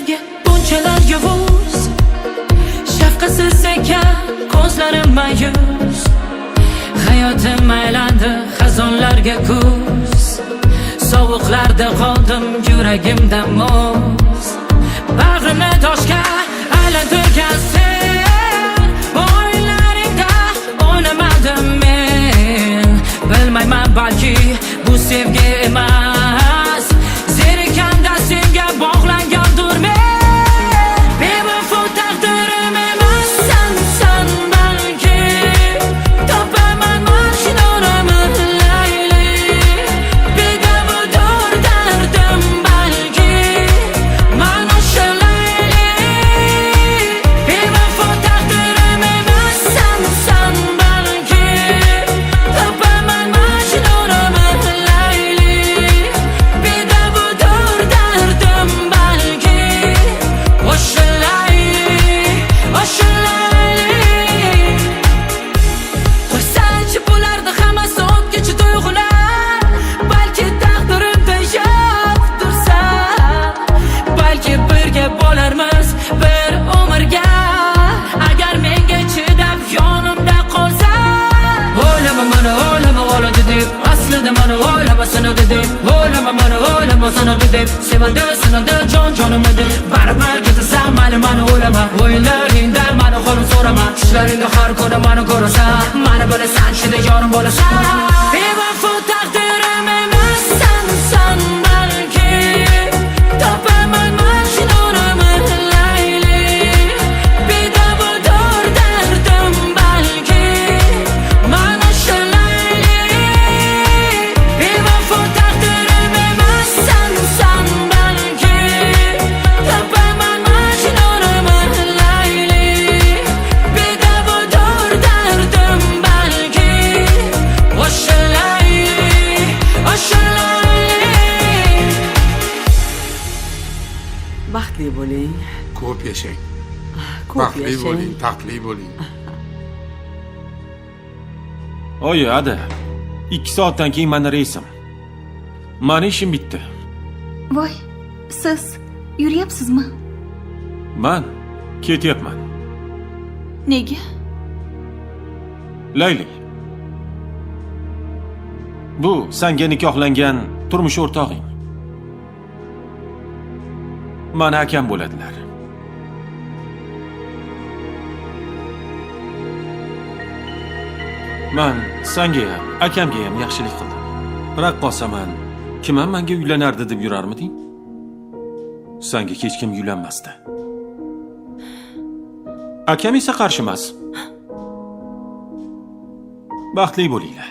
sevgi bunchalar yovuz, shafqatsiz ekan ko'zlarim mayus. Hayotim aylandi xazonlarga kuz, sovuqlarda qoldim yuragimda muz. Bag'rimni toshga aylantirgan sen, o'yinlaringda o'ynamadim men. Bilmayman balki bu sevgi emas, zerikanda senga bog'langandir men. Bevafo taqdirim emassan sen balki, topaman mashinaramni layli. Bedabudur dardim balki, mana shu layli. Bevafo taqdirim emassan sen balki, topaman mashinaramni layli. Bedabudur dardim balki, o'sha layli, o'sha layli. Qo'ysanchi bularni hammasi o'tkinchi tuyg'ular, balki taqdirimda yo'qdirsan, balki birga bo'larmiz bir umrga, agar menga chidab yonimda qolsan. O'ylama meni, o'ylama o'ladi deb, aslida meni o'ylamasini deb. O'ylama meni, o'ylamasini deb, sevadi sinadi jon-jonimni deb. Baribir ketasan mayli meni o'ylama, o'yinlaringda meni qo'lim so'rama. Tushlaringda har kuni meni ko'rasan, meni bilasan shunday yorim bo'lasan. Bevafo taqdirim emassan sen balki, topaman mashinaramni layli. Bedabudur dardim balki, mana shu layli. Bevafo taqdirim emassan sen balki, topaman mashinaramni layli. Bedabudur dardim balki, o'sha layli, o'sha layli. Baxtli bo'ling, Ko'p yashang. ko'p Baxtli bo'ling, yashang. taxtli bo'ling. Oyi, ada. 2 soatdan keyin meni reysim. Meni ishim bitdi. Voy, siz yuryapsizmi? Men ketyapman. Nega? Layli. Bu senga nikohlangan turmush o'rtog'ing. Meni akam bo'ladilar. Men senga ham, akamga ham yaxshilik qildim. Raqqosaman, kim ham menga uylanardi deb yurarmiding? Senga hech kim uylanmasdi. Akam esa qarshi emas. Baxtli bo'linglar.